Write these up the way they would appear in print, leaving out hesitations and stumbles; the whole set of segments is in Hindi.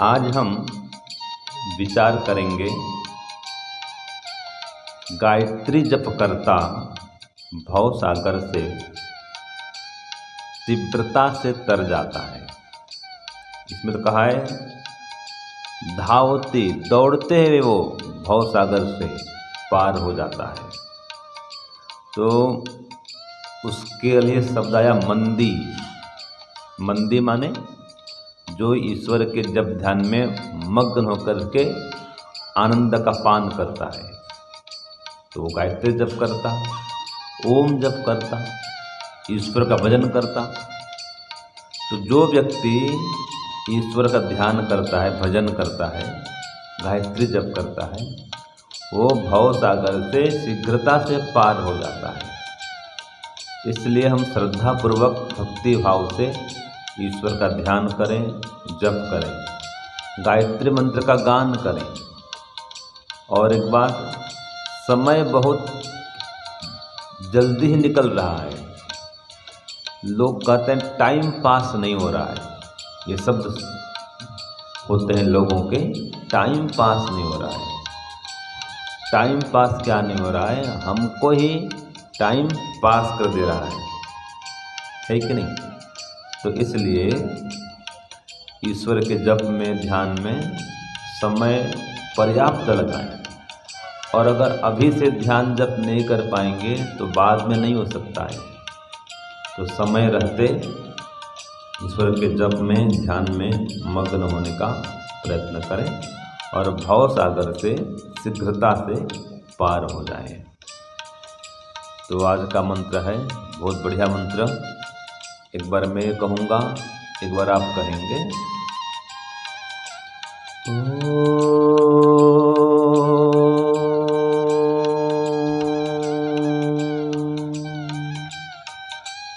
आज हम विचार करेंगे गायत्री जप करता भव सागर से तीव्रता से तर जाता है। इसमें तो कहा है धावती, दौड़ते हुए वो भव सागर से पार हो जाता है। तो उसके लिए शब्द आया मंदी। मंदी माने जो ईश्वर के जप ध्यान में मग्न होकर के आनंद का पान करता है, तो वो गायत्री जप करता, ओम जप करता, ईश्वर का भजन करता। तो जो व्यक्ति ईश्वर का ध्यान करता है, भजन करता है, गायत्री जप करता है, वो भव सागर से शीघ्रता से पार हो जाता है। इसलिए हम श्रद्धापूर्वक भक्ति भाव से ईश्वर का ध्यान करें, जप करें, गायत्री मंत्र का गान करें। और एक बात, समय बहुत जल्दी ही निकल रहा है। लोग कहते हैं टाइम पास नहीं हो रहा है। ये शब्द होते हैं लोगों के, टाइम पास नहीं हो रहा है। टाइम पास क्या नहीं हो रहा है, हमको ही टाइम पास कर दे रहा है कि नहीं। तो इसलिए ईश्वर के जप में, ध्यान में समय पर्याप्त लगाएं। और अगर अभी से ध्यान जप नहीं कर पाएंगे तो बाद में नहीं हो सकता है। तो समय रहते ईश्वर के जप में, ध्यान में मग्न होने का प्रयत्न करें और भव सागर से शीघ्रता से पार हो जाएं। तो आज का मंत्र है बहुत बढ़िया मंत्र। एक बार मैं कहूँगा, एक बार आप कहेंगे।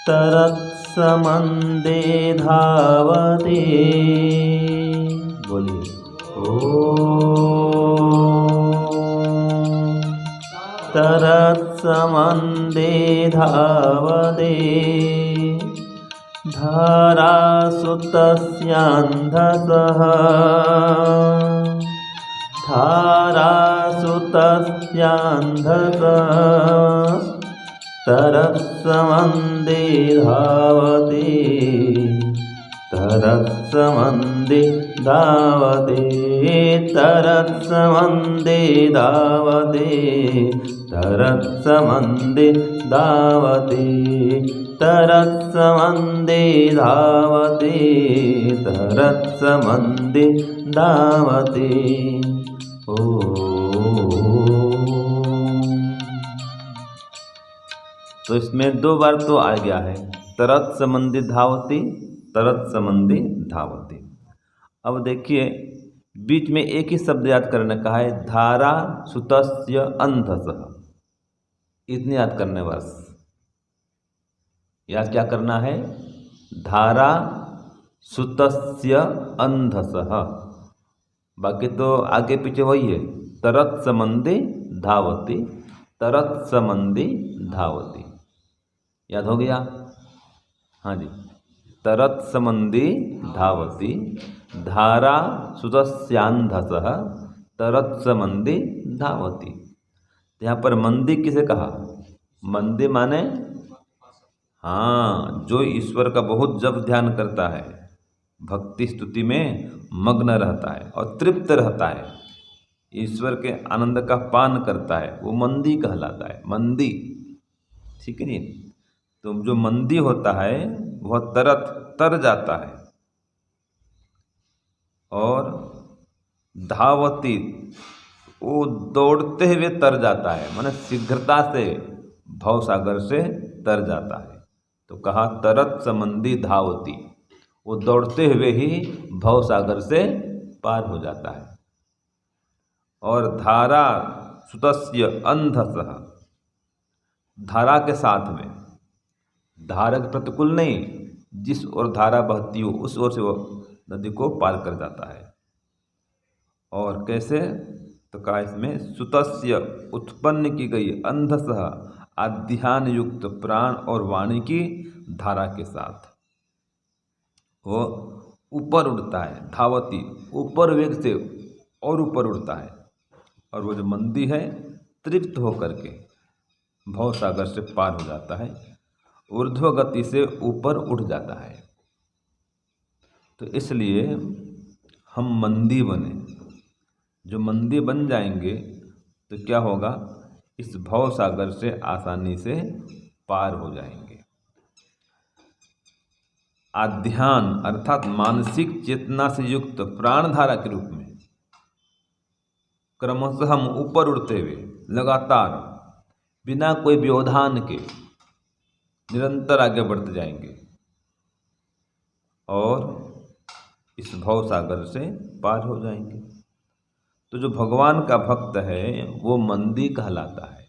तरत्समन्दे धावते, बोलिए तरत्समन्दे धावते धारासुतस्यान्धसः, धारासुतस्यान्धसः तरत्समन्दे धावते, तरत्समन्दे धावते, तरत्समन्दे धावते, तरत्समन्दे धावते, तरत्समन्दे धावते, तरत्समन्दे धावते। तो इसमें दो बार तो आ गया है, तरत्समन्दे धावति, तरत्समन्दे धावति। अब देखिए बीच में एक ही शब्द याद करने का है, धारा सुतस्य अंधसः। इतनी याद करने बस। याद क्या करना है, धारा सुतस्य अंधसः। बाकी तो आगे पीछे वही है, तरत्समन्दे धावति, तरत्समन्दे धावति। याद हो गया? हाँ जी, तरत्समन्दे धावति, धारा सुतस्यांधसः, तरत्समन्दे धावति। यहाँ पर मंदी किसे कहा? मंदी माने हाँ, जो ईश्वर का बहुत जप ध्यान करता है, भक्ति स्तुति में मग्न रहता है और तृप्त रहता है, ईश्वर के आनंद का पान करता है, वो मंदी कहलाता है। मंदी, ठीक है नहीं? तो जो मंदी होता है वह तर जाता है। और धावती, वो दौड़ते हुए तर जाता है, माने शीघ्रता से भव सागर से तर जाता है। तो कहा तरत्समन्दे धावति, वो दौड़ते हुए ही भव सागर से पार हो जाता है। और धारा सुतस्य अंधसः, धारा के साथ में, धारा के प्रतिकूल नहीं, जिस ओर धारा बहती हो उस ओर से वो नदी को पार कर जाता है। और कैसे? तो कहा इसमें सुतस्य, उत्पन्न की गई, अंधसः, अध्यान युक्त प्राण और वाणी की धारा के साथ वो ऊपर उड़ता है, धावती ऊपर वेग से और ऊपर उड़ता है। और वो जो मंदी है तृप्त होकर के भव सागर से पार हो जाता है, ऊर्ध्व गति से ऊपर उठ जाता है। तो इसलिए हम मंदी बने। जो मंदी बन जाएंगे तो क्या होगा, इस भव सागर से आसानी से पार हो जाएंगे। आध्यान अर्थात मानसिक चेतना से युक्त प्राणधारा के रूप में क्रमशः हम ऊपर उड़ते हुए लगातार बिना कोई व्यवधान के निरंतर आगे बढ़ते जाएंगे और इस भव सागर से पार हो जाएंगे। तो जो भगवान का भक्त है वो मंदी कहलाता है।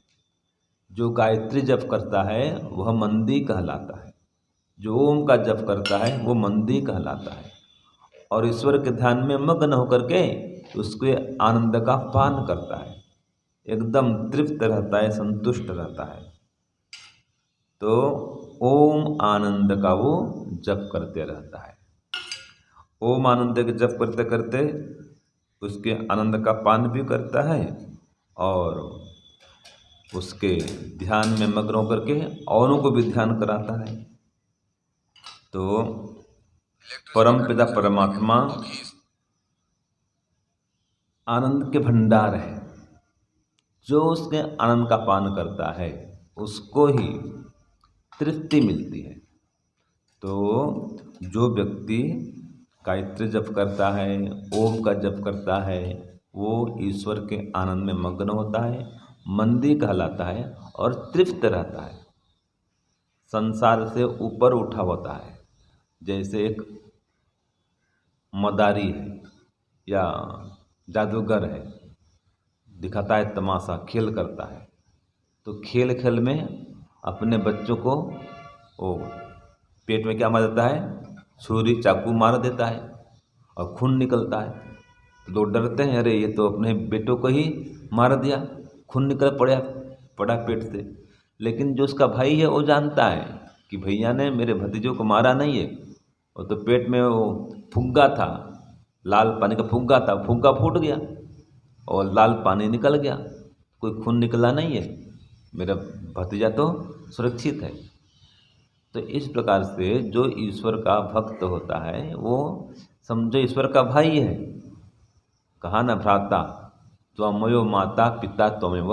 जो गायत्री जप करता है वह मंदी कहलाता है। जो ओम का जप करता है वो मंदी कहलाता है। और ईश्वर के ध्यान में मग्न होकर के उसके आनंद का पान करता है, एकदम तृप्त रहता है, संतुष्ट रहता है। तो ओम आनंद का वो जप करते रहता है। ओम आनंद के जप करते करते उसके आनंद का पान भी करता है और उसके ध्यान में मग्न होकर के औरों को भी ध्यान कराता है। तो परमपिता परमात्मा आनंद के भंडार है। जो उसके आनंद का पान करता है उसको ही तृप्ति मिलती है। तो जो व्यक्ति गायत्री जप करता है, ओम का जप करता है, वो ईश्वर के आनंद में मग्न होता है, मंदी कहलाता है और तृप्त रहता है, संसार से ऊपर उठा होता है। जैसे एक मदारी है या जादूगर है, दिखाता है तमाशा, खेल करता है। तो खेल खेल में अपने बच्चों को वो पेट में क्या मार देता है, छुरी चाकू मार देता है और खून निकलता है। तो लोग डरते हैं, अरे ये तो अपने बेटों को ही मार दिया, खून निकल पड़ा पेट से। लेकिन जो उसका भाई है वो जानता है कि भैया ने मेरे भतीजों को मारा नहीं है, वो तो पेट में वो फुग्गा था, लाल पानी का फुग्गा था, फुग्गा फूट गया और लाल पानी निकल गया, कोई खून निकला नहीं है, मेरा भतीजा तो सुरक्षित है। तो इस प्रकार से जो ईश्वर का भक्त होता है वो समझो ईश्वर का भाई है। कहा ना, भ्राता त्वमयो माता पिता त्वमेव,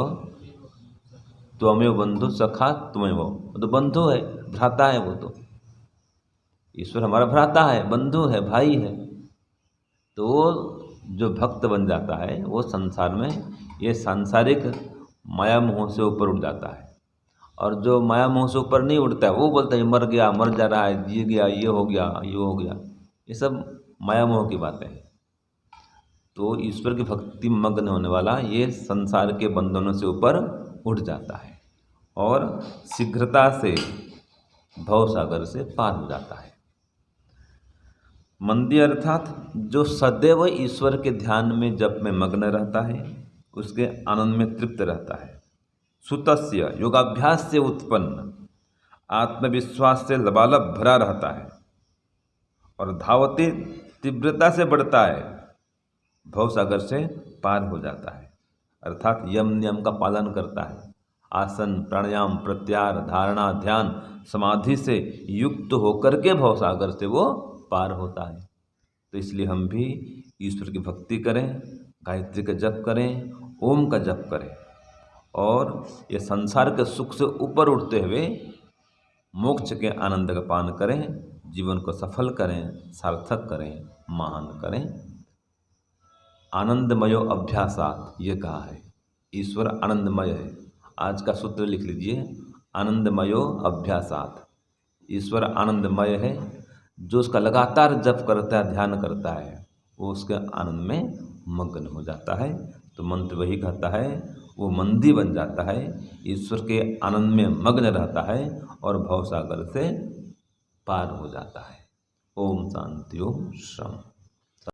त्वमेव बंधु सखा त्वमेव। वो तो बंधु है, भ्राता है। वो तो ईश्वर हमारा भ्राता है, बंधु है, भाई है। तो जो भक्त बन जाता है वो संसार में ये सांसारिक माया मोह से ऊपर उठ जाता है। और जो माया मोह से ऊपर नहीं उठता है वो बोलता है मर गया, मर जा रहा है, जी गया, ये हो गया, ये हो गया। ये सब माया मोह की बातें हैं। तो ईश्वर की भक्ति में मग्न होने वाला ये संसार के बंधनों से ऊपर उठ जाता है और शीघ्रता से भव सागर से पार हो जाता है। मंदी अर्थात जो सदैव ईश्वर के ध्यान में जप में मग्न रहता है, उसके आनंद में तृप्त रहता है। सुतस्य योगाभ्यास से उत्पन्न आत्मविश्वास से लबालब भरा रहता है और धावती तीव्रता से बढ़ता है, भव सागर से पार हो जाता है। अर्थात यम नियम का पालन करता है, आसन प्राणायाम प्रत्याहार धारणा ध्यान समाधि से युक्त होकर के भव सागर से वो पार होता है। तो इसलिए हम भी ईश्वर की भक्ति करें, गायत्री का जप करें, ओम का जप करें और ये संसार के सुख से ऊपर उठते हुए मोक्ष के आनंद का पान करें, जीवन को सफल करें, सार्थक करें, महान करें। आनंदमयो अभ्यासात ये कहा है, ईश्वर आनंदमय है। आज का सूत्र लिख लीजिए, आनंदमयो अभ्यासात। ईश्वर आनंदमय है। जो उसका लगातार जप करता है, ध्यान करता है, वो उसके आनंद में मग्न हो जाता है। तो मंत्र वही कहता है, वो मंदी बन जाता है, ईश्वर के आनंद में मग्न रहता है और भवसागर से पार हो जाता है। ओम शांति ओम शम।